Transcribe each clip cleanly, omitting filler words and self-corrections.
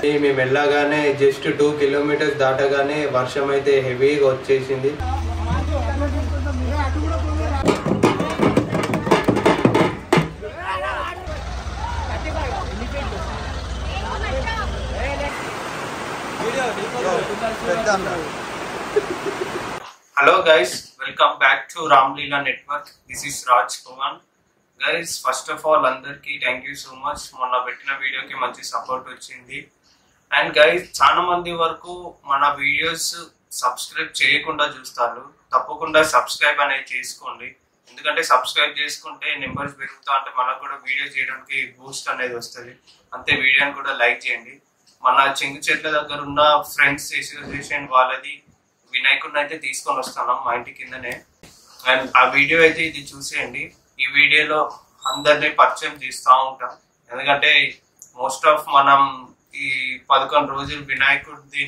మేము వెళ్ళగానే just 2 kilometres దాటగానే వర్షం అయితే హెవీగా వచ్చేసింది. Hello guys, welcome back to Ramlila network. This is Raj Kumar. Guys, first of all అందరికి థ్యాంక్ యూ సో మచ్. మొన్న పెట్టిన వీడియోకి మంచి సపోర్ట్ వచ్చింది. అండ్ గైస్, చాలా మంది వరకు మన వీడియోస్ సబ్స్క్రైబ్ చేయకుండా చూస్తారు. తప్పకుండా సబ్స్క్రైబ్ అనేది చేసుకోండి. ఎందుకంటే సబ్స్క్రైబ్ చేసుకుంటే నెంబర్స్ పెరుగుతా అంటే మనకు కూడా వీడియో చేయడానికి బూస్ట్ అనేది వస్తుంది. అంతే, వీడియోని కూడా లైక్ చేయండి. మన చెంగు చెట్ల దగ్గర ఉన్న ఫ్రెండ్స్ అసోసియేషన్ వాళ్ళది వినాయకుడిని అయితే తీసుకొని వస్తున్నాం మా ఇంటి కిందనే. అండ్ ఆ వీడియో అయితే ఇది చూసేయండి. ఈ వీడియోలో అందరినీ పరిచయం చేస్తూ ఉంటాం. ఎందుకంటే మోస్ట్ ఆఫ్ మనం ఈ 11 రోజులు వినాయకుడి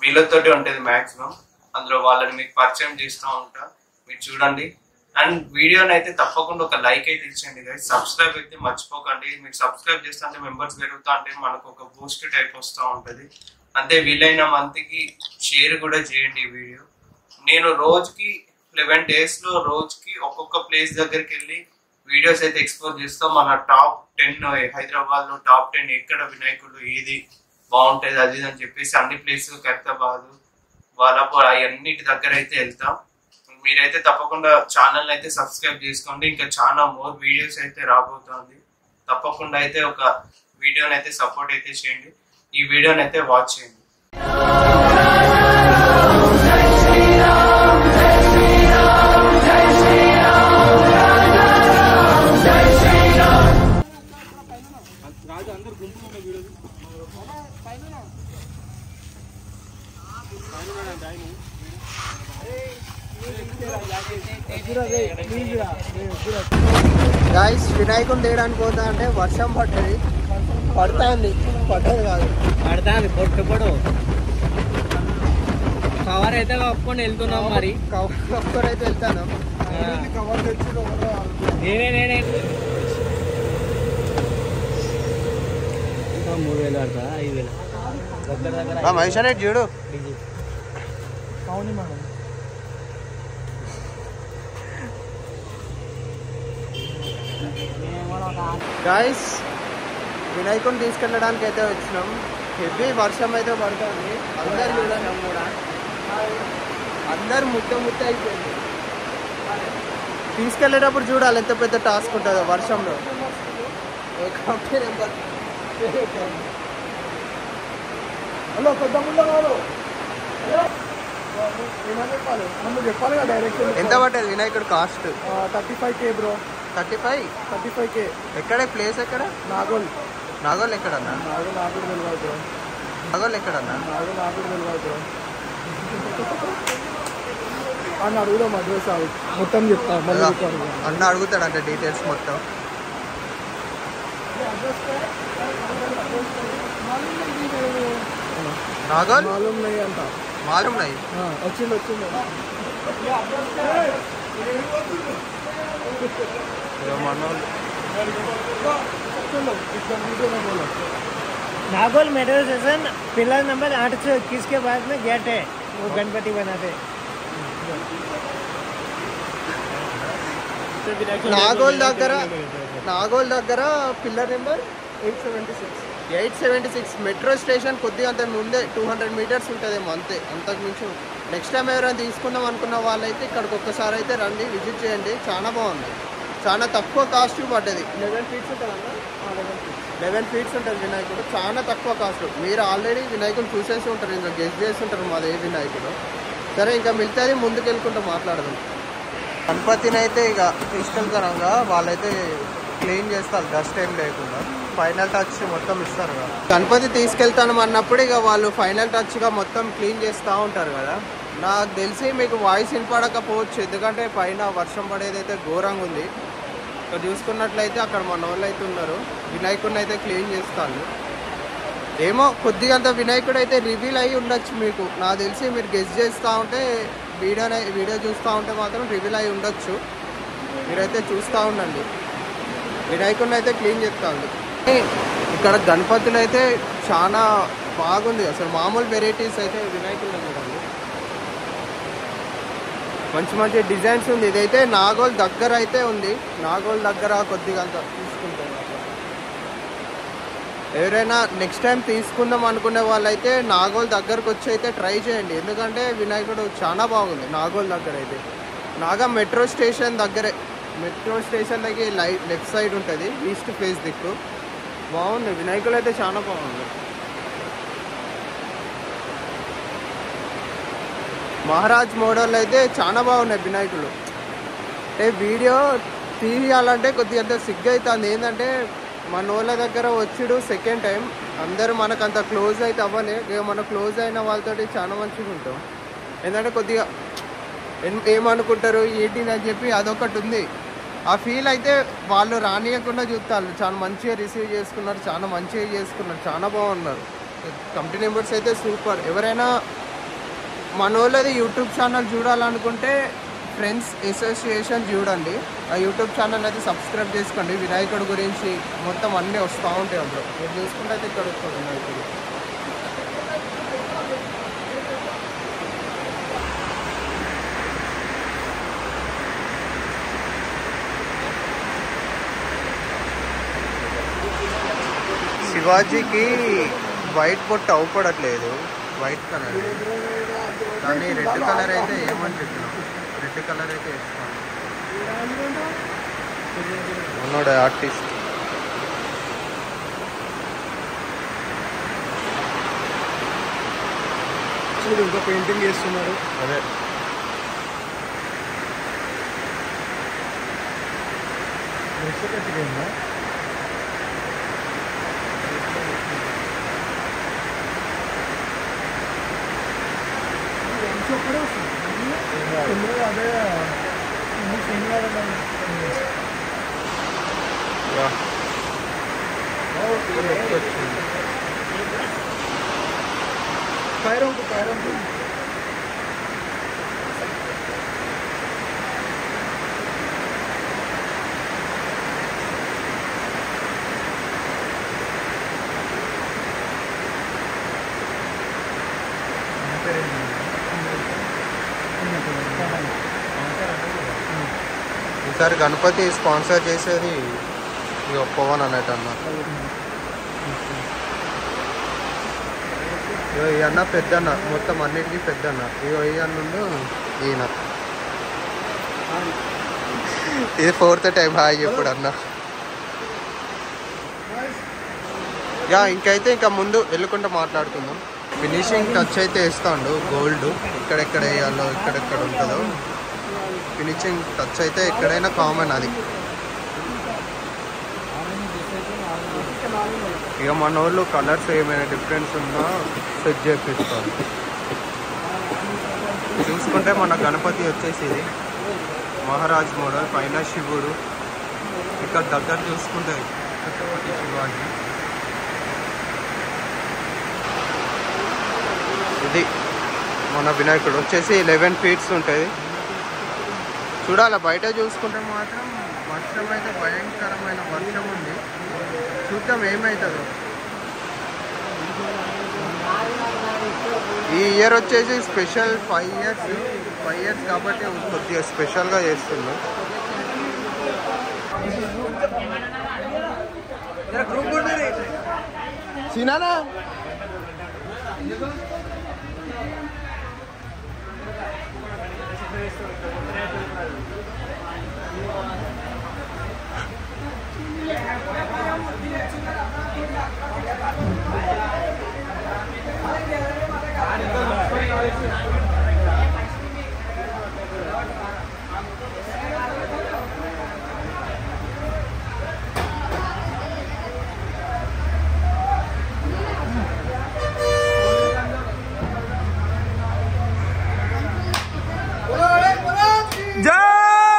వీళ్ళతోటి ఉంటుంది మ్యాక్సిమం. అందులో వాళ్ళని మీకు పరిచయం చేస్తూ ఉంటాం, మీరు చూడండి. అండ్ వీడియోని అయితే తప్పకుండా ఒక లైక్ అయితే ఇచ్చండి గైస్. సబ్స్క్రైబ్ అయితే మర్చిపోకండి. మీరు సబ్స్క్రైబ్ చేస్తుంటే మెంబర్స్ పెరుగుతా అంటే మనకు ఒక బూస్ట్ టైప్ వస్తూ ఉంటుంది. అంతే, వీలైన మంత్కి షేర్ కూడా చేయండి ఈ వీడియో. నేను రోజుకి 11 డేస్లో రోజుకి ఒక్కొక్క ప్లేస్ దగ్గరికి వెళ్ళి వీడియోస్ అయితే ఎక్స్పోజ్ చేస్తాం. మన టాప్ 10 హైదరాబాద్లో టాప్ 10 ఎక్కడ వినాయకుడు ఏది బాగుంటుంది అది అని చెప్పేసి అన్ని ప్లేసులు ఖైరతాబాద్ వాలాపూర్ అవన్నిటి దగ్గర అయితే వెళ్తాం. మీరైతే తప్పకుండా ఛానల్ అయితే సబ్స్క్రైబ్ చేసుకోండి. ఇంకా చాలా మోర్ వీడియోస్ అయితే రాబోతుంది. తప్పకుండా అయితే ఒక వీడియోని అయితే సపోర్ట్ అయితే చేయండి. ఈ వీడియోని అయితే వాచ్ చేయండి. గాయస్, వినాయకుని తీయడానికి పోతా అంటే వర్షం పడ్డది. పడుతుంది కాదు, పడుతుంది పొట్టు పొడు. కవర్ అయితే కప్పుకొని వెళ్తున్నాం. మరి కవర్ అయితే వెళ్తాను. నేనే 3000 పడతా, 5000 దగ్గర మహేష్ అనేది చూడు. అవును మేడం. గాయస్, వినాయకుని తీసుకెళ్ళడానికి అయితే వచ్చినాం. హెవీ వర్షం అయితే పడుతుంది. అందరు చూడండి, అందరు ముట్ట అయిపోయింది. తీసుకెళ్ళేటప్పుడు చూడాలి ఎంత పెద్ద టాస్క్ ఉంటుందో వర్షంలో. హలో, ఎంత పట్టేది వినాయకుడు కాస్ట్? 35K bro. 35K. ఎక్కడ ప్లేస్? ఎక్కడ? నాగోల్ ఎక్కడన్నా? నాగోల్ ఎక్కడన్నా? అన్న అడుగుదాం, అడ్రస్ మొత్తం చెప్తా. అన్న అడుగుతాడంట డీటెయిల్స్ మొత్తం. నాగోల్ మాలూమ్ నై అంట. మాలూమ్ నై వచ్చింది. Nagole metro station pillar number 821 के बाद में गेट है, वो गणपति बनाते. నాగోల్ దగ్గర పిల్లర్ నెంబర్ 876 మెట్రో స్టేషన్ కొద్దిగా అంత ముందే 200 మీటర్స్ ఉంటుందేమో, అంతే, అంతకు మించి. నెక్స్ట్ టైం ఎవరైనా తీసుకుందాం అనుకున్న వాళ్ళైతే ఇక్కడికి ఒక్కసారి అయితే రండి, విజిట్ చేయండి. చాలా బాగుంది, చాలా తక్కువ కాస్ట్ పడ్డది. 11 ఫీట్స్ ఉంటుందన్న. 11 ఫీట్స్ ఉంటుంది వినాయకుడు. చాలా తక్కువ కాస్ట్. మీరు ఆల్రెడీ వినాయకుడు చూసేసి ఉంటారు, ఇంకా గెస్ట్ చేసి ఉంటారు మాది ఏ వినాయకుడు. సరే, ఇంకా మిగతాది ముందుకు వెళ్ళుకుంటూ మాట్లాడదాం. గణపతిని అయితే ఇక తీసుకెళ్తారంగా వాళ్ళైతే క్లీన్ చేస్తారు, డస్ట్ ఏం లేకుండా. ఫైనల్ టచ్ మొత్తం ఇస్తారు కదా. గణపతి తీసుకెళ్తాను అన్నప్పుడు ఇక వాళ్ళు ఫైనల్ టచ్గా మొత్తం క్లీన్ చేస్తూ ఉంటారు కదా. నాకు తెలిసి మీకు వాయిస్ వినపడకపోవచ్చు, ఎందుకంటే పైన వర్షం పడేది అయితే ఘోరంగా ఉంది. ఇక్కడ చూసుకున్నట్లయితే అక్కడ మన వాళ్ళు అయితే ఉన్నారు, వినాయకుడిని అయితే క్లీన్ చేస్తాను. ఏమో కొద్దిగా అంత వినాయకుడు అయితే రివీల్ అయ్యి ఉండొచ్చు మీకు. నాకు తెలిసి మీరు గెస్ చేస్తూ ఉంటే వీడియో చూస్తూ ఉంటే మాత్రం రివీల్ అయ్యి ఉండొచ్చు. మీరైతే చూస్తూ ఉండండి. వినాయకుడిని అయితే క్లీన్ చేస్తాను. ఇక్కడ గణపతులు అయితే చాలా బాగుంది. అసలు మామూలు వెరైటీస్ అయితే వినాయకుల్లో చూడండి, మంచి మంచి డిజైన్స్ ఉంది. ఇదైతే నాగోల్ దగ్గర అయితే ఉంది, నాగోల్ దగ్గర కొద్దిగా అంత తీసుకుంటాం. ఎవరైనా నెక్స్ట్ టైం తీసుకుందాం అనుకునే వాళ్ళైతే నాగోల్ దగ్గరకు వచ్చి అయితే ట్రై చేయండి, ఎందుకంటే వినాయకుడు చాలా బాగుంది. నాగోల్ దగ్గర అయితే నాగా మెట్రో స్టేషన్ దగ్గరే, మెట్రో స్టేషన్ దగ్గర లెఫ్ట్ సైడ్ ఉంటుంది, ఈస్ట్ ఫేస్ దిక్కు. బాగుంది వినాయకుడు అయితే చాలా బాగుంది. మహారాజ్ మోడల్ అయితే చాలా బాగున్నాయి వినాయకులు. అంటే వీడియో తీయాలంటే కొద్దిగా అంత సిగ్గు అవుతుంది, ఏంటంటే మన వాళ్ళ దగ్గర వచ్చుడు సెకండ్ టైం, అందరూ మనకు అంత క్లోజ్ అయితే అవ్వలే. ఇక మన క్లోజ్ అయిన వాళ్ళతోటి చాలా మంచిగా ఉంటాం, ఏంటంటే కొద్దిగా ఏమనుకుంటారు ఏంటి అని చెప్పి అదొకటి ఉంది. ఆ ఫీల్ అయితే వాళ్ళు రానియకుండా చూస్తారు. చాలా మంచిగా రిసీవ్ చేసుకున్నారు, చాలా మంచిగా చేసుకున్నారు, చాలా బాగున్నారు. కంపెనీ మెంబర్స్ అయితే సూపర్. ఎవరైనా మన వాళ్ళది యూట్యూబ్ ఛానల్ చూడాలనుకుంటే ఫ్రెండ్స్ అసోసియేషన్ చూడండి, ఆ యూట్యూబ్ ఛానల్ అయితే సబ్స్క్రైబ్ చేసుకోండి. వినాయకుడు గురించి మొత్తం అన్నీ వస్తూ ఉంటాయి అందులో, మీరు చూసుకుంటే అయితే ఇక్కడ వస్తుంది వినాయకుడు. శివాజీకి వైట్ బొట్టు అవపడట్లేదు, వైట్ కలర్, కానీ రెడ్ కలర్ అయితే ఏమని చెప్పినాం, రెడ్ కలర్ అయితే వేసుకోండి. ఉన్నాడు ఆర్టిస్ట్. ఇంకా పెయింటింగ్ చేస్తున్నారు. అదే అదే ఫైర్ ఈసారి గణపతి స్పాన్సర్ చేసేది ఇక పవన్ అన్నట్టు అన్న. ఇగో ఈ అన్న పెద్దన్న, మొత్తం అన్నిటికీ పెద్దన్న. ఇగో ఈ అన్నుండు ఈయన, ఇది 4th టైం హాయ్ ఎప్పుడు అన్న. ఇంకైతే ఇంకా ముందు వెళ్ళకుండా మాట్లాడుకుందాం. ఫినిషింగ్ టచ్ అయితే వేస్తాడు గోల్డ్, ఎక్కడెక్కడ వేయాలో ఎక్కడెక్కడ ఉంటుందో ఫినిషింగ్ టచ్ అయితే ఎక్కడైనా కామన్ అది. ఇక మన వాళ్ళు కలర్స్ ఏమైనా డిఫరెన్స్ ఉన్నా సెట్ చేపిస్తారు. చూసుకుంటే మన గణపతి వచ్చేసి ఇది మహారాజ్ మోడల్, పైన శివుడు, ఇక్కడ దగ్గర చూసుకుంటే ఛత్రపతి శివాజీ. ఇది మన వినాయకుడు వచ్చేసి 11 feet ఉంటుంది. చూడాలి, బయట చూసుకుంటే మాత్రం వర్షం అయితే భయంకరమైన వర్షం ఉంది, చూద్దాం ఏమవుతుందో. ఈ ఇయర్ వచ్చేసి స్పెషల్ 5 years కాబట్టి కొద్దిగా స్పెషల్గా చేస్తున్నాం. సినానా జై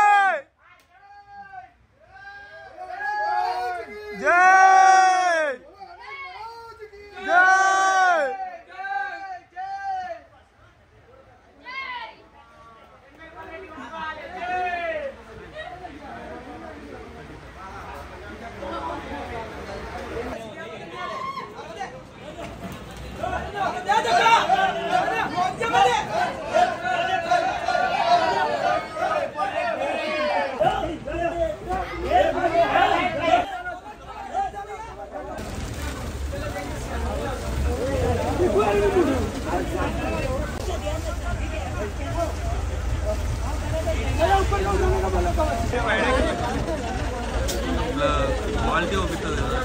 క్వాలిటీ అవుతుంది కదా,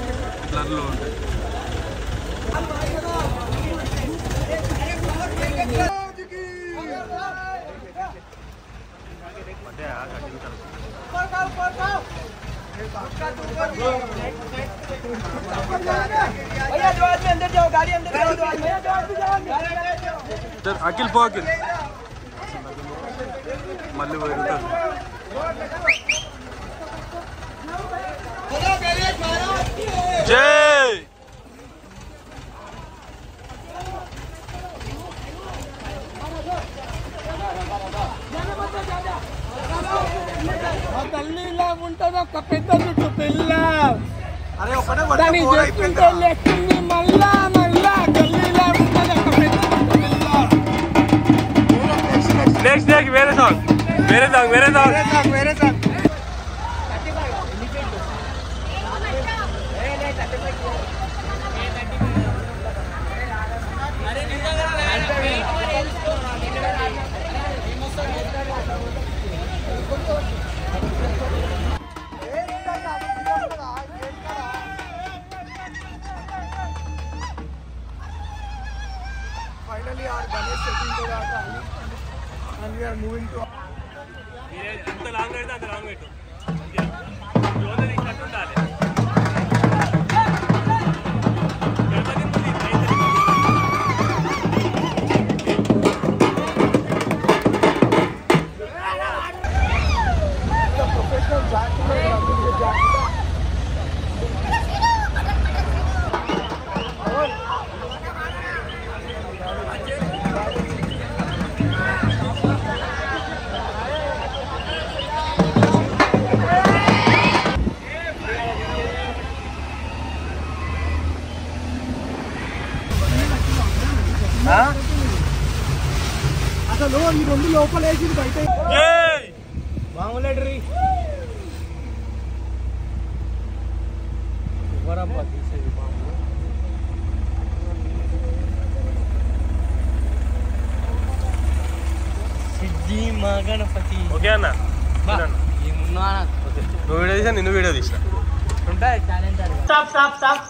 బ్లర్లో ఉంటుంది. అఖిల్ పో అఖిల్, మళ్ళీ వెళ్తారు. జై తల్లి ఇలా ఉంటుంది ఒక పెద్ద చుట్టూ పిల్ల. అరే ఒకటే దాన్ని చెప్తుంటే లెక్కింది మళ్ళా మళ్ళా. తల్లి ఇలా ఉంటుంది ఒక పెద్ద చుట్టూ పిల్ల. నెక్స్ట్ డే వేరే song. Finally, our Ganesh setting to that, and we are moving to. ఎంత లాంగ్ అయితే అంత లాంగ్ పెట్టు. అసలు ఈ రెండు లోపల వేసి బయట మామూలు ఎవరబ్బా తీసేది మామూలు? సిద్ధి మా గణపతి. ఓకే అన్న, ఏమున్నా నువ్వు వీడియో తీసా, నిన్ను వీడియో తీసా. ఉంటాయి talent. Stop.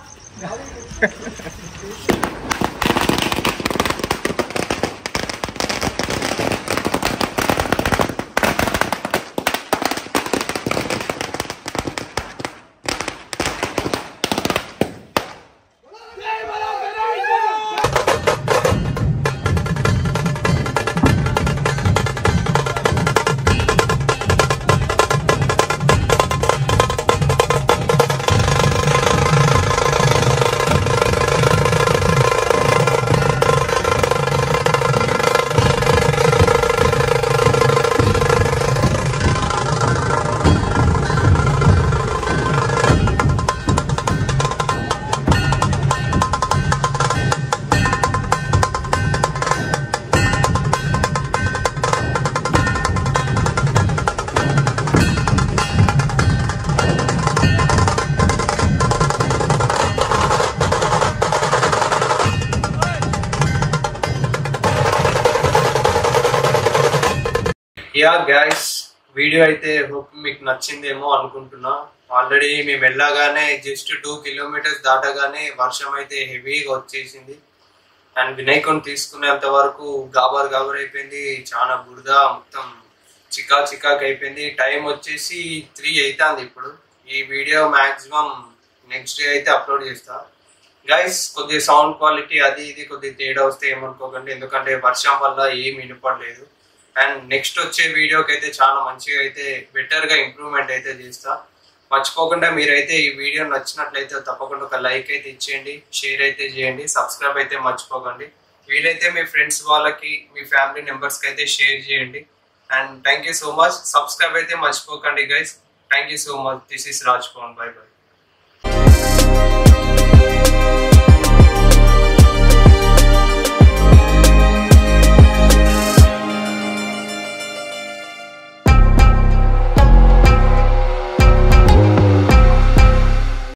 Yeah guys, video అయితే హోప్ మీకు నచ్చిందేమో అనుకుంటున్నా. ఆల్రెడీ మేము వెళ్ళగానే జస్ట్ 2 కిలోమీటర్స్ దాటగానే వర్షం అయితే హెవీగా వచ్చేసింది. అండ్ వినాయకుని తీసుకునేంత వరకు గాబర్ అయిపోయింది. చాలా బురద, మొత్తం చికాక్ అయిపోయింది. టైం వచ్చేసి 3 అవుతుంది ఇప్పుడు. ఈ వీడియో మాక్సిమం నెక్స్ట్ డే అయితే అప్లోడ్ చేస్తా. గైస్, కొద్దిగా సౌండ్ క్వాలిటీ అది ఇది కొద్దిగా తేడా వస్తే ఏమనుకోకండి, ఎందుకంటే వర్షం వల్ల ఏమి వినపడలేదు. అండ్ నెక్స్ట్ వచ్చే వీడియోకి అయితే చాలా మంచిగా అయితే బెటర్గా ఇంప్రూవ్మెంట్ అయితే చేస్తా. మర్చిపోకుండా మీరైతే ఈ వీడియో నచ్చినట్లయితే తప్పకుండా ఒక లైక్ అయితే ఇచ్చేయండి, షేర్ అయితే చేయండి, సబ్స్క్రైబ్ అయితే మర్చిపోకండి. వీలైతే మీ ఫ్రెండ్స్ వాళ్ళకి, మీ ఫ్యామిలీ మెంబర్స్కి అయితే షేర్ చేయండి. And thank you so much. Subscribe అయితే మర్చిపోకండి guys. Thank you so much. This is Raj Pawan. Bye by.